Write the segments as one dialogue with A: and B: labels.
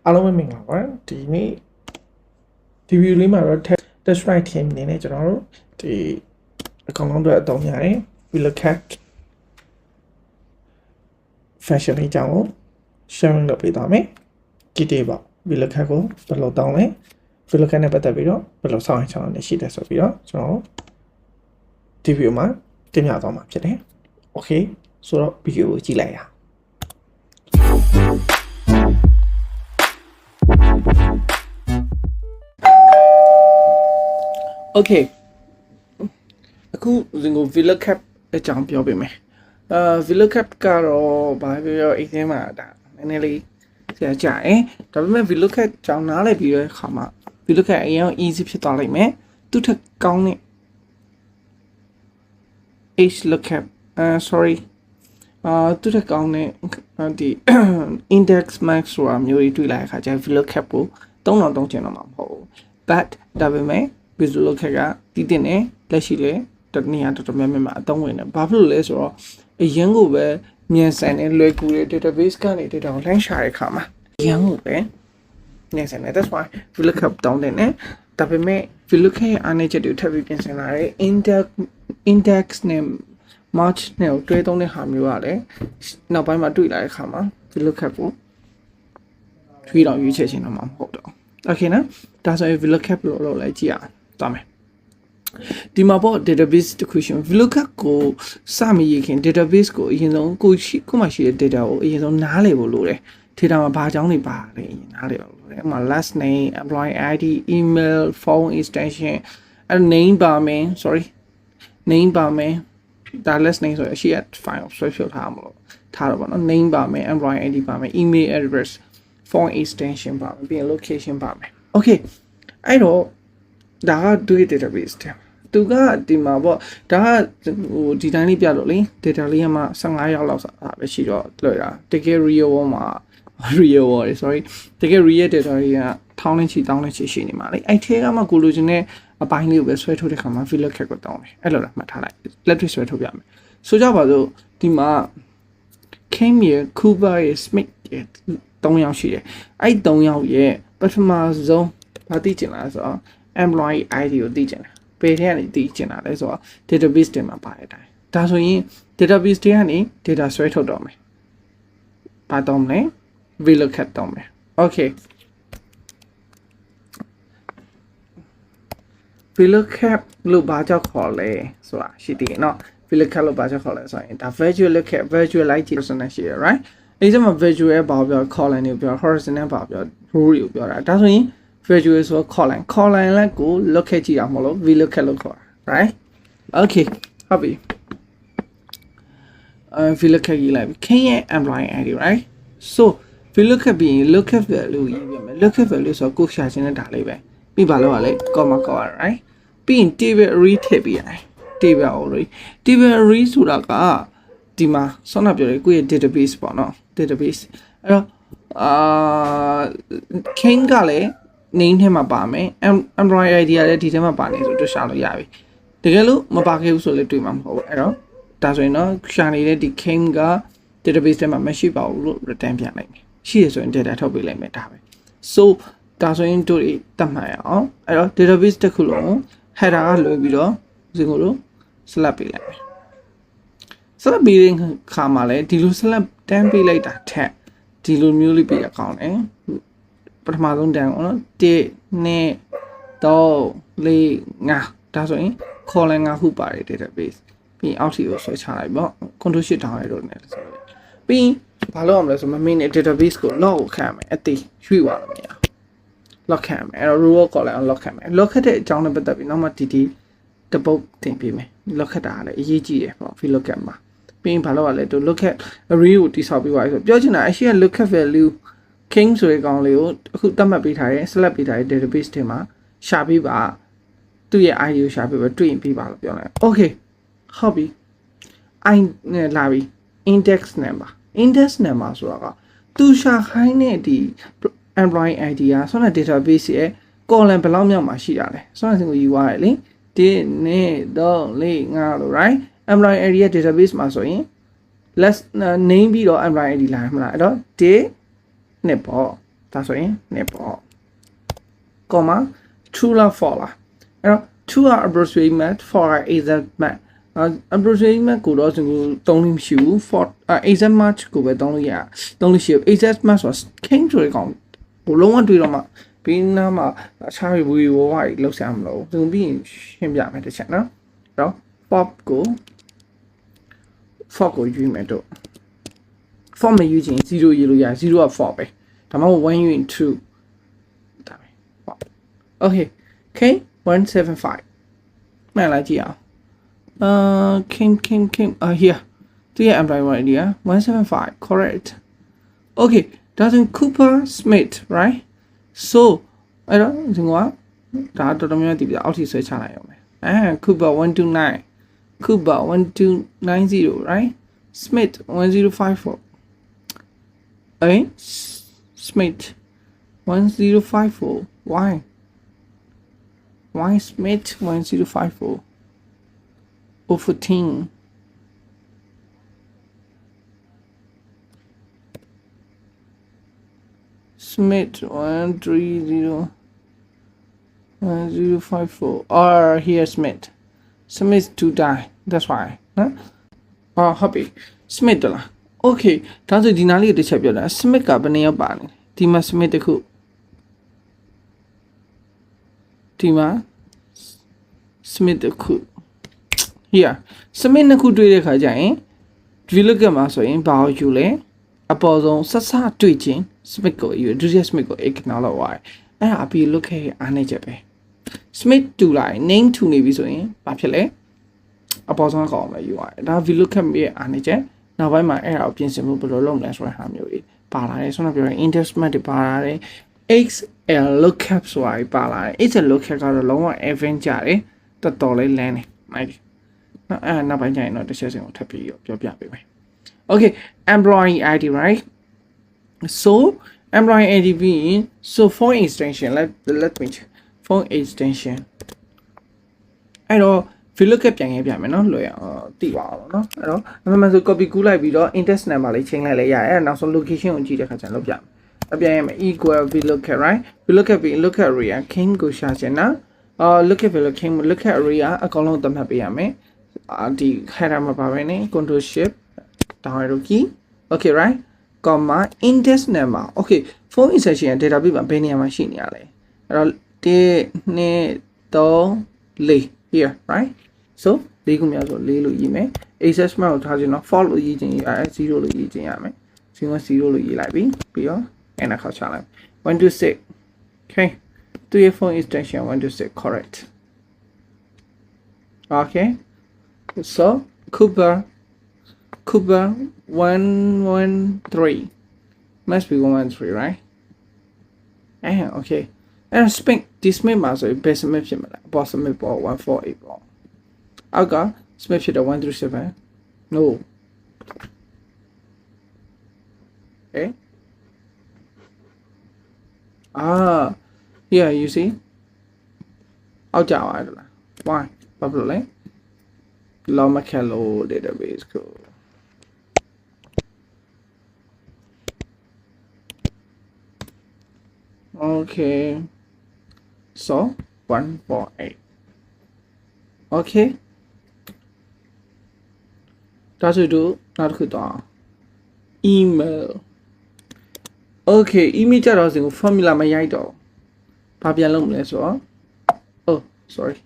A: အားလုံးပဲမင်္ဂလာပါဒီနေ့ဒီဗီဒီယိုလေးမှာတော့ test right team နေနဲ့ကျွန်တော်တို့ဒီအကောင့်လုံးတွေအသုံးရတယ် VLOOKUP function လေးကြောင်းကို sharing လုပ်ပေးသွားမယ်ကြည့်သေးပါ VLOOKUP ကိုဘယ်လိုတောင်းလဲ VLOOKUP နဲ့ပတ်သက်ပြီးတော့ဘယ်လိုစောင့်ရင်ချောင်းနေရှိတယ်ဆိုပြီးတော့ကျွန်တော်ဒီဗီဒီယိုမှာတင်ပြသွားမှာဖြစ်တယ် okay ဆိုတော့ဗီဒီယိုကိုကြည့်လိုက်ရအောင်Okay အခုဒီကို VLOOKUP အကြောင်းပြောပေးမယ်VLOOKUP ကတော့ဘာပြောအိမ်ထဲမှာဒါနည်းနည်းလေးဆရာကြာတယ်ဒါပေမဲ့ VLOOKUP ကြောင်းနားလိုက်ပြီးတဲ့အခါမှာ VLOOKUP အရင် easy ဖြစ်သွားလိမ့်မယ်သူထက်ကောင်းတဲ့ HLOOKUP sorry သူထက်ကောင်းတဲ့ဒီ index max ဆိုတာမျိုးတွေတွေ့လိုက်တဲ့အခါကျ VLOOKUP ကို3000တုံးချင်တော့မှာမဟုတ်ဘူး but ဒါပေမဲ့VLOOKUP ကတည်တင်တယ်လက်ရှိလေတနည်းအားတော်တော်များများမှာအသုံးဝင်တယ်ဘာဖြစ်လို့လဲဆိုတော့အရင်ကပဲမြန်ဆန်တဲ့လွယ်ကူတဲ့ database ကနေ data ကိုလှမ်းရှာတဲ့အခါမှာအရင်ကပဲမြန်ဆန်တယ် that's why VLOOKUP တောင်းတယ်နဲ့ဒါပေမဲ့ VLOOKUP ရဲ့အားနည်းချက်တွေထပ်ပြီးပြင်ဆင်လာတဲ့ index နဲ့ match နဲ့တွဲသုံးတဲ့ဟာမျိုးကလည်းနောက်ပိုင်းမှာတွေ့လာတဲ့အခါမှာ VLOOKUP ကိုထွေးတော့ရွေးချယ်ခြင်းတော့မှာမဟုတ်တော့ okay နော်ဒါဆိုရင် VLOOKUP လို့လည်းကြည့်အောင်သွားမယ်ဒီမှာပေါ့ database တခုရှင် VLOOKUP ကိုစမရေးခင် database ကိုအရင်ဆုံးကိုမှရှိတဲ့ data ကိုအရင်ဆုံးနားလည်ဖို့လိုတယ် data မှာဘာအကြောင်းတွေပါလဲအရင်နားလည်ဖို့လိုတယ်ဥပမာ last name employee ID email phone extension အဲ့ name ပါမယ် sorry name ပါမယ်ဒါ last name ဆိုရရှိရ file ဆွဲဖြုတ်ထားမှာလို့ထားတော့ဗောနော် name ပါမယ် employee ID ပါမယ် email address phone extension ပါမယ်ပြီးရင် location ပါမယ် okay အဲ့တော့ဒါကတွေ့ database တဲ့သူကဒီမှာပေါ့ဒါကဟိုဒီတိုင်းလေးပြလို့လေ data လေးကမှ15ရောက်လောက်ဆိုတာပဲရှိတော့တွေ့တာတကယ် real world မှာ real world sorry တကယ် real data တွေကထောင်းလင်းချီတောင်းလင်းချီရှိနေမှာလေအဲ့ထဲကမှကိုလိုချင်တဲ့အပိုင်းလေးကိုပဲဆွဲထုတ်တဲ့ခါမှာ VLOOKUP ကိုတောင်းတယ်အဲ့လိုလားမှတ်ထားလိုက်လက်တွေ့ဆွဲထုတ်ပြမယ်ဆိုကြပါစို့ဒီမှာ Kim ရဲ့ Kuba ရဲ့ Smith ရဲ့3ယောက်ရှိတယ်အဲ့3ယောက်ရဲ့ပထမဆုံးဘာသိချင်လားဆိုတော့ employee ID ကိုသိချင်တယ်ဘယ်ထဲကနေသိချင်တာလဲဆိုတော့ database တွေမှာပါတဲ့အတိုင်းဒါဆိုရင် database တွေကနေ data ဆွဲထုတ်တော့မယ်ဘာတော့မလဲ VLOOKUP တော့မယ် okay VLOOKUP လို့ဘာကြောင့်ခေါ်လဲဆိုတာရှိသေးတယ်เนาะ VLOOKUP လို့ဘာကြောင့်ခေါ်လဲဆိုရင်ဒါ virtual lookup virtualization နဲ့ရှိရ right အဲ့ဒီမှာ virtual ရဲ့ဘာပြော column တွေပြော horizontal ဘာပြော row တွေပြောတာဒါဆိုရင် virtual ဆို column လက်ကို lookup ကြည့်အောင်မလို့ VLOOKUP လို့ခေါ်တာ right okay ဟုတ်ပြီVLOOKUP ရေးလိုက်ပြီ K ရဲ့ employee ID right so VLOOKUP ပြီးရင် lookup value ရေးပြမယ် lookup value ဆိုကိုရှာခြင်းနဲ့ဒါလေးပဲပြီးပါလို့ရလေ comma right ပြီးရင် table array ထည့်ပေးရတယ် table array ဆိုတာကဒီမှာဆောင်းနာပြောတယ်ကိုယ့်ရဲ့ database ပေါ့နော် database အဲ့တော့King ကလည်း name ထဲမှာပါမယ် employee ID ကလည်းဒီထဲမှာပါနေဆိုတော့ရှာလို့ရပြီတကယ်လို့မပါခဲ့ဘူးဆိုလည်းတွေ့မှာမဟုတ်ဘူးအဲ့တော့ဒါဆိုရင်တော့ရှာနေတဲ့ဒီ King က database ထဲမှာမရှိပါဘူးလို့ return ပြန်လိုက်မယ်ရှိရဆိုရင် data ထုတ်ပေးလိုက်မယ်ဒါပဲ so ဒါဆိုရင်တို့တတ်မှတ်ရအောင်အဲ့တော့ database တစ်ခုလုံး header ကလွှဲပြီးတော့ဒီကိုလို့ select ပေးလိုက်မယ် select ပေးတဲ့ခါမှာလည်းဒီလို select တန်းပေးလိုက်တာထက်ဒီလိုမျိုးလေးပေးရကောင်းတယ်ပထမဆုံးတန်းအောင်နော်1 2 3 4 5ဒါဆိုရင် column 5ခုပါတယ် database ပြီးအောက်ထီကိုဆွဲချလိုက်ပေါ့ control shift ထောင်းလိုက်တော့ねဆိုတော့ပြီးဘာလုပ်အောင်လဲဆိုမမင်းနဲ့ database ကို log ကိုခံရမယ်အသေးရွှေ့သွားလို့မရ lock ခံရမယ်အဲ့တော့ row ကို column အောင် lock ခံမယ် lock တဲ့အကြောင်းနဲ့ပတ်သက်ပြီးနောက်မှဒီတပုတ်တင်ပေးမယ် lock တာကလည်းအရေးကြီးတယ်ပေါ့ VLOOKUP မှာပြီးရင်ဘာလုပ်ရလဲသူ lookup array ကိုတိဆောက်ပြီးသွားပြီဆိုပြောချင်တာအရှိက lookup value king ဆိုတဲ့ကောင်လေးကိုအခုသတ်မှတ်ပေးထားတဲ့ select ပေးထားတဲ့ database ထဲမှာရှာပေးပါသူ့ရဲ့ ID ကိုရှာပေးပါတွေ့ရင်ပြီးပါလို့ပြောလိုက် okay ဟုတ်ပြီ I နဲ့လာပြီ index number ဆိုတာကသူရှာခိုင်းတဲ့ဒီ employee ID ကဆိုတော့ database ရဲ့ column ဘယ်လောက်မြောက်မှာရှိတာလဲဆိုတော့စင်ကိုယူသွားရလေ1 2 3 4 5လို့ right employee ID ရဲ့ database မှာဆိုရင် let's name ပြီးတော့ employee ID လာမှာလားအဲ့တော့1နဲ့ပေါ့ ဒါဆိုရင်နစ်ပေါ့ comma true လား false လားအဲ့တော့ true က approximate match false က exact match approximate match ကိုတော့သုံးလို့မရှိဘူး false exact match ကိုပဲသုံးလို့ရှိဘူး exact match ဆိုတော့ king ဆိုတဲ့ကောင်ဘလုံးဝတွေ့တော့မှဘေးနားမှာအခြားဝီဝါးလောက်ဆရာမလို့သူပြီးရင်ရှင်းပြမယ်တစ်ချက်နော်အဲ့တော့ pop ကို for ကိုယူမယ်တော့ for မယူခြင်း0ရေးလို့ရ0က for ပဲဒါမှမဟုတ်1ယူရင်2ဒါပဲ okay k 175မှန်လားကြည့်အောင်Kim here သူရဲ့ employee ID 175 correct okay doesn't Cooper Smith right so အဲ့တော့ဒီကဒါတော်တော်များများတည်ပြအောက်ထိဆွဲချလိုက်ရအောင်မယ်Cooper 129 Cooper 1290 right Smith 1054 okay Smith 1054 why Smith 1054 or 14 Smith 130 1054 or here Smith to die that's why huh happy Smith လား okay ဒါဆိုဒီနားလေးတစ်ချက်ပြောတာ Smith ကဘယ်နှစ်ယောက်ပါလဲဒီမှာ Smith တခုဒီမှာ Smith တခု here Smith နှစ်ခုတွေ့တဲ့ခါကျရင်ဒီလောက်ကမှာဆိုရင်ဘာကိုယူလဲအပေါ်ဆုံးဆက်စတွေ့ချင်း Smith ကိုယူဒုတိယ Smith ကို ignore လုပ်သွားတယ်အဲ့ဒါအပြီး look ခဲ့အားနေချက်ပဲ Smith တူလိုက် name ထူနေပြီဆိုရင်ဘာဖြစ်လဲအပေါ်ဆုံးကောင်ပဲယူရတယ်ဒါ VLOOKUP ရဲ့အားနေချက်နောက်ပိုင်းမှာအဲ့ဒါကိုပြင်ဆင်ဖို့ဘယ်လိုလုပ်မလဲဆိုတဲ့ဟာမျိုးကြီးပါလာတယ်ဆိုတော့ပြောရင် investment တွေပါလာတယ် XL lookup ဆိုတာပါလာတယ် XL lookup ကတော့လုံးဝ event ကြတယ်တော်တော်လေးလမ်းနေမိုက်နော်အဲ့နောက်ပိုင်းကျရင်တော့တစ်ချက်စင်ကိုထပ်ပြီးပြောပြပေးမယ် okay employee ID right so employee ID being so phone extension let me check phone extension အဲ့တော့ VLOOKUP ပြန်ခဲ့ပြမယ်နော်လွယ်အောင်သိပါအောင်နော်အဲ့တော့အမှန်ဆို copy ကူးလိုက်ပြီးတော့ index number လေးချိန်လိုက်လဲရတယ်အဲ့နောက်ဆုံး location ကိုကြည့်တဲ့ခါကျလုပ်ပြမယ်အပြန်ရမယ် equal VLOOKUP right VLOOKUP ပြီး lookup area king ကိုရှာချင်တာlookup VLOOKUP king lookup area အကောင်လုံးသတ်မှတ်ပေးရမယ်ဒီ header မှာပါပဲね control shift down arrow key okay right comma index number okay phone insertion database မှာဘယ်နေရာမှာရှိနေရလဲအဲ့တော့1 2 3 4 here right so ၄ခုမြောက်ဆို4လို့ရေးမယ် access map ကိုထားခြင်းတော့ for လို့ရေးခြင်းရ0လို့ရေးခြင်းရမယ်0လို့ရေးလိုက်ပြီးတော့ enter ခေါက်ချလိုက်126 okay to your phone extension 126 correct okay so Cooper 113 must be 113 right okay and spin dismiss မှာဆို best submit ဖြစ်မှာလား boss submit ပေါ်148ပေါ့အောက်က submit ဖြစ်တော့137 no okay here you see အောက်ကြပါလား why ဘာဖြစ်လို့လဲ Lomachello database ကို okay so 148 okay ဒါဆိုတော့နောက်တစ်ခုတော့ email okay email ကြတော့စင်ကို formula မရိုက်တော့ဘာပြန်လုပ်မလဲဆိုတော့ oh sorry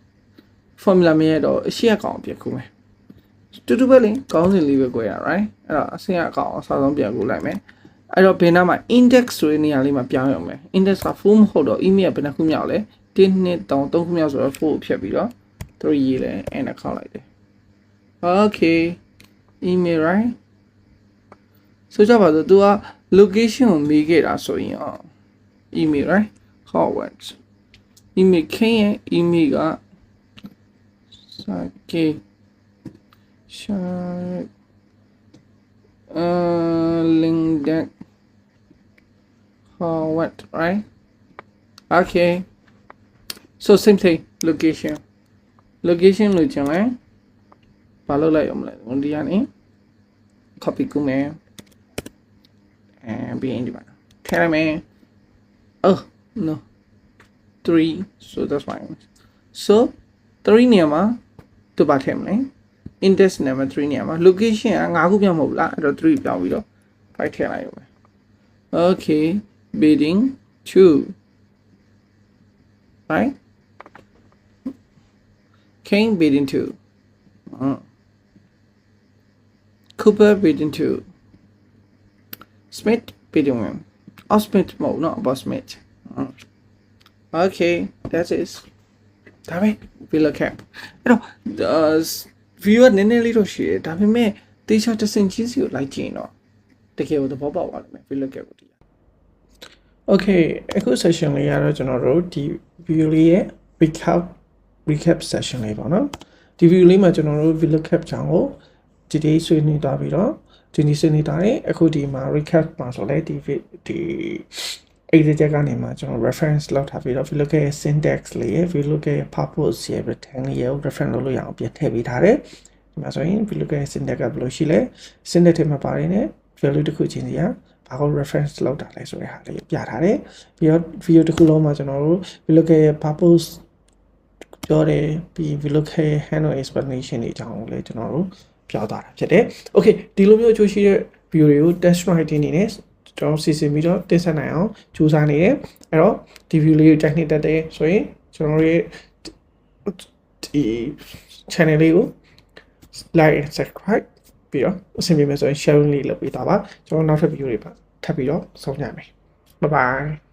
A: formula မရိုက်တော့အရှိအကောင်ပြန်ခုမယ်တူတူပဲလေကောင်းစင်လေးပဲကြွယ်ရ right အဲ့တော့အစင်အကောင်အစားဆုံးပြန်ခုလိုက်မယ်အဲ့တော့ဘယ်နာမှာ index ဆိုတဲ့နေရာလေးမှာပြောင်းရအောင်မယ် index က full မဟုတ်တော့ email ကဘယ်နှခုမြောက်လဲ1 2 3 3ခုမြောက်ဆိုတော့ 4 ကိုဖြတ်ပြီးတော့3ရေးလဲ enter ခေါက်လိုက်တယ် okay email right ဆိုကြပါစို့ तू က location ကိုမေးခဲ့တာဆိုရင် email right forward email ခင်းရဲ့ email ကsake share link that forward right okay so same thing location လို့ကျွန်တော်ဘာလုပ်လိုက်အောင်မလဲဒီကနေ copy ကူးမယ်ပြီးရင်ဒီမှာထည့်လိုက်မယ် Oh no 3 so that's fine so 3နေရာမှာသူပါထည့်မလဲ index number 3နေရာမှာ location က5ခုပြောင်းမဟုတ်လားအဲ့တော့3ပြောင်းပြီးတော့5ထည့်လိုက်ရုံပဲ okay bidding 2 right King bidding 2 Cooper bidding 2 Smith bidding 1 Oh Smith မဟုတ်နော် about Smith okay that's it ဒါပဲ filler cap အဲ့တော့ view ကနည်းနည်းလေးတော့ရှိတယ်ဒါပေမဲ့တေချာတစ်စင်ချင်းစီကိုလိုက်ကြည့်တော့တကယ်ကိုသဘောပေါက်သွားတယ် filler cap ကိုဒီ okay အခု session လေးကတော့ကျွန်တော်တို့ဒီ view လေးရဲ့ recap session လေးပေါ့နော်ဒီ view လေးမှာကျွန်တော်တို့ filler cap ချောင်းကိုဒီဆွေးနွေးသွားပြီးတော့ဒီနေ့ဆွေးနွေးတာလေအခုဒီမှာ recap မှာဆိုလဲဒီ example ကနေမှာကျွန်တော် reference လောက်ထားပြီးတော့ VLOOKUP ရဲ့ syntax လေးရဲ့ VLOOKUP ရဲ့ purpose ရဲ့ rectangle ရဲ့ reference လုပ်လို့ရအောင်ပြန်ထည့်ပေးထားတယ်ဒီမှာဆိုရင် VLOOKUP ရဲ့ syntax ကဘယ်လိုရှိလဲ syntax ထဲမှာပါတယ်နဲ့ value တစ်ခုချင်းစီကဘာကို reference လောက်တာလဲဆိုတဲ့ဟာလေးပြထားတယ်ပြီးတော့ video တစ်ခုလုံးမှာကျွန်တော်တို့ VLOOKUP ရဲ့ purpose ပြောတယ်ပြီး VLOOKUP ရဲ့ handle explanation တွေအကြောင်းကိုလည်းကျွန်တော်တို့ပြောသွားတာဖြစ်တယ် okay ဒီလိုမျိုးအကျိုးရှိတဲ့ video တွေကို test writing နေနဲ့ကျွန်တော်စီစဉ်ပြီးတော့တင်ဆက်နိုင်အောင်ကြိုးစားနေတယ်အဲ့တော့ဒီ view လေးကိုကြိုက်နေတတ်တယ်ဆိုရင်ကျွန်တော်ရဲ့ဒီ channel လေးကို like and subscribe ပြီးတော့အဆင်ပြေမယ်ဆိုရင် share လေးလုပ်ပေးတာပါကျွန်တော်နောက်ထပ် video တွေပါထပ်ပြီးတော့ဆောင်ကြမယ် bye bye